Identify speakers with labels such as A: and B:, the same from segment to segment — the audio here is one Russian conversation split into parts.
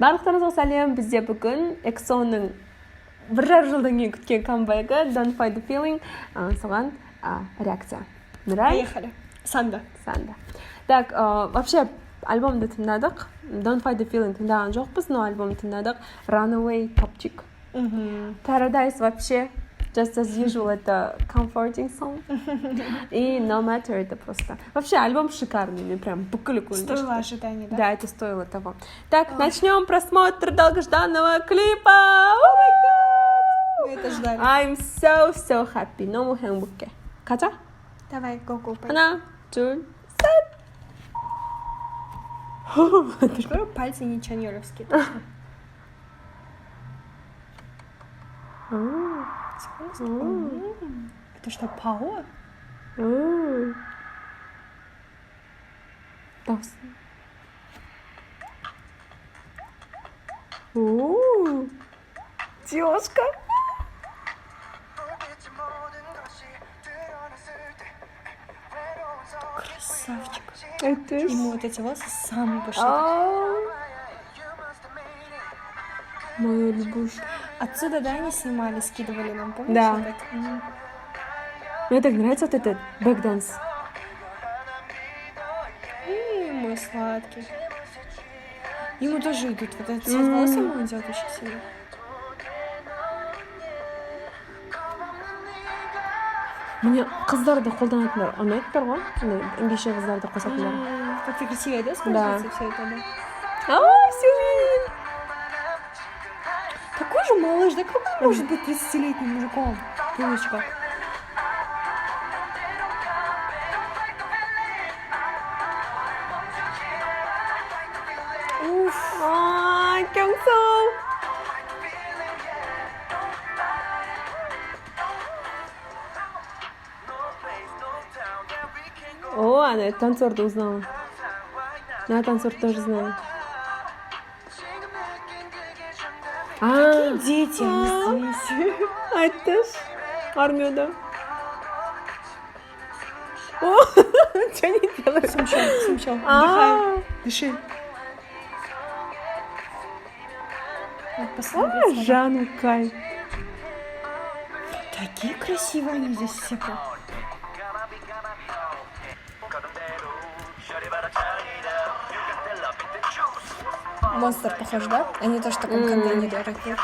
A: Барлықтарыңызға сәлем. Бізде бүгін EXO-ның бір жарым жылдан кейін күткен камбэгі Don't Fight the Feeling, соған реакция. Нұрай?
B: Поехали. Санда.
A: Так, вообще альбомды тыңдадық. Don't Fight the Feeling тыңдаған жоқпыз, но альбомды тыңдадық. Runaway топчик. Paradise вообще Just as usual это comforting song. И No Matter это просто. Вообще альбом шикарный, мне прям буквально.
B: Стоило ожидания, да?
A: Да, это стоило того. Так, начнем просмотр долгожданного клипа. Oh my god!
B: Мы это ждали.
A: I'm so happy. 너무 행복해. 가자.
B: Давай, go.
A: 하나, 둘, 셋.
B: Скоро пальцы ничанёровские. Это что, Пао?
A: Девушка.
B: Красавчик.
A: Это
B: Ему вот эти волосы самые пошли.
A: Моя любовь.
B: Отсюда, да, они снимали, скидывали нам, помнишь?
A: Да.
B: Вот так?
A: Мне так нравится вот этот бэкданс.
B: Мой сладкий. Ему тоже идут. Вот этот цвет волос ему идет очень сильно.
A: Мне қыздарды қолданатындар ұнайды бар ғой, ингише қыздарды қосатындар.
B: Как-то красивее, да, смотрится все это, да?
A: Всю жизнь.
B: Такой же малыш, да как он может быть 30-летним мужиком? Пылочка.
A: Кёнгсу. Она этот танцор узнала. Я танцор тоже знаю.
B: Какие дети они здесь?
A: Это ж армия. Что они делают?
B: Смущал. Вдыхай. Дыши.
A: Жанну Кай.
B: Такие красивые они здесь все. Монстр похож, да? Они тоже в таком контейнере ракет.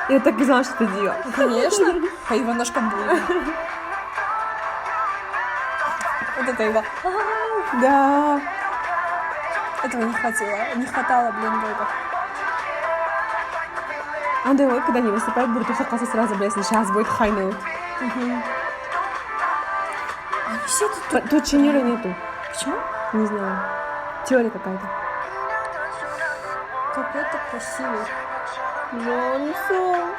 A: Я так и знала, что это Дио.
B: Конечно. По его ножкам было. Вот это его.
A: Да.
B: Этого не хватило. Не хватало, бога.
A: Андай, когда они выступают, будут сразу сейчас будет хайнут.
B: Они все тут...
A: Тут Чинира нету.
B: Почему?
A: Не знаю. Теория какая-то.
B: Какой-то красивый.
A: Джонсон.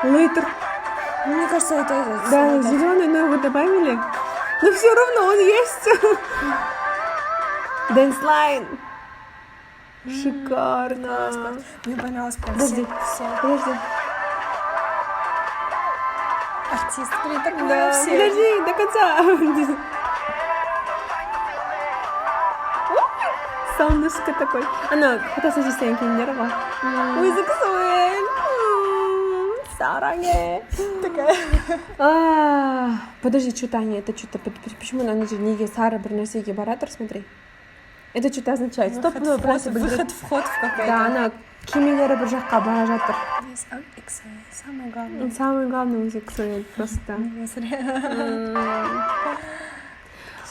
A: Лейтер.
B: Мне кажется, это...
A: Да, зеленый, но его добавили. Но все равно он есть. Дэнслайн. Шикарно.
B: Мне понравилось прям
A: Подожди.
B: все. Артист, блин, так
A: Да,
B: все.
A: подожди, до конца. Солнышко такой. Она фотосессия киндерова. Ой, заксуэль. Саранге.
B: Такая.
A: Подожди, что-то они, это что-то, почему они же не Сара Бернесиги Баратор, смотри. Это что-то означает. Стоп, ну просто
B: Выход, вход в какой-то.
A: Да, она кимилері бір жаққа бара жатыр.
B: Самое главное.
A: Самое главное уже ксуэль просто.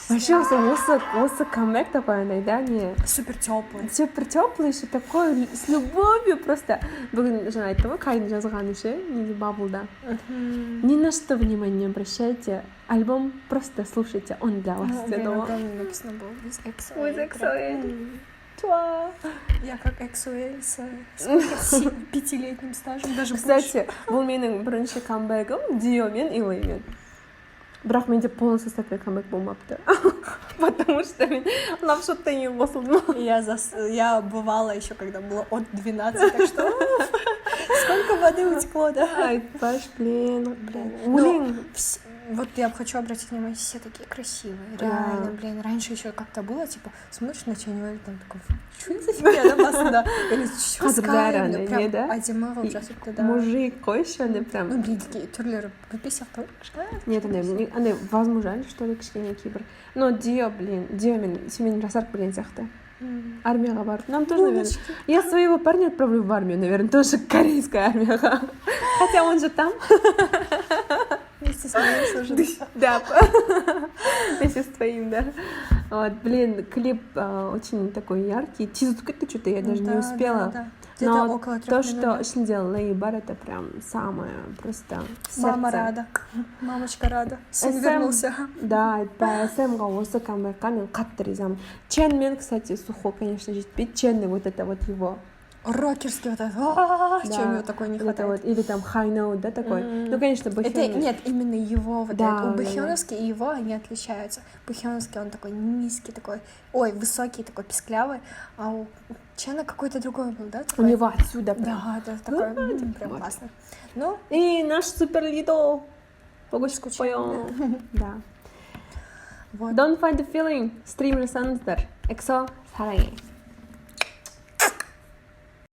A: Вообще осы камбэк такой, да, не
B: Супер теплый.
A: супер теплый, еще такой с любовью просто. Бүгін жаңа айттым ғой, Кайдың жазғаны ше, неде баблда. Ни на что внимание не обращайте. Альбом просто слушайте, он для вас.
B: Написано было with EXO.
A: With EXO. 좋아.
B: Я как Эксуэль с сколько? 5-летним стажем, даже больше.
A: Кстати, бұл менің бірінші камбэкім Дио мен Илаймен. Бірақ менде полный составпен камбэк болмапты. Потому что мен лапшотта ең қосылдым.
B: Я бывала еще, когда было от 12, так что сколько воды утекло, да?
A: Айтпаш, блин.
B: Ну, вот я хочу обратить внимание, все такие красивые, реально, блин. Раньше еще как-то было, типа, смотришь на Ченюэль, там такой, что это за фигня, да, басында? Или что с Кайром, прям әдемі қылып жасапты, да.
A: Мужик қойшы, аны прям.
B: Ну, блин, такие түрлері өте сияқты.
A: Нет, аны возмужали, что ли, кішкене кейбір. Но Дио, блин, Дио мен семейный жасарып білген сияқты. Армияға барып. Нам тоже, наверное. Я своего парня отправлю в армию, наверное, тоже к корейской армияға. Хотя он же там.
B: Вместе с моим служит.
A: Да. Вместе с твоим, да. Вот, блин, клип очень такой яркий. Тизу ты что-то я даже не успела.
B: Да. Где-то около 3 минут.
A: То, что ішінде Лейбар, это прям самое просто
B: Мама
A: сердце.
B: рада. Мамочка рада. Сын вернулся.
A: Да, по СМ-ға осы камбэкқа мен қатты ризамын. Чен мен, кстати, Сухо, конечно, жетпейді. Ченнің вот это вот его...
B: Рокерский вот этот. Чем его такой не хватает.
A: Вот, или там High Note, да, такой. Ну, конечно, Бэхён.
B: Нет, именно его вот
A: да,
B: это. У Бэхёновский и его они отличаются. Бэхёновский он такой низкий, такой, высокий, такой писклявый, а у Чена какой-то другой был, да? Такой?
A: У него отсюда прям.
B: Да, такой прям классно. Ну,
A: и наш супер лидо. Погусь
B: скучаем.
A: Да.
B: Вот.
A: Don't fight the feeling. Стрим жасаңыздар. EXO 사랑해.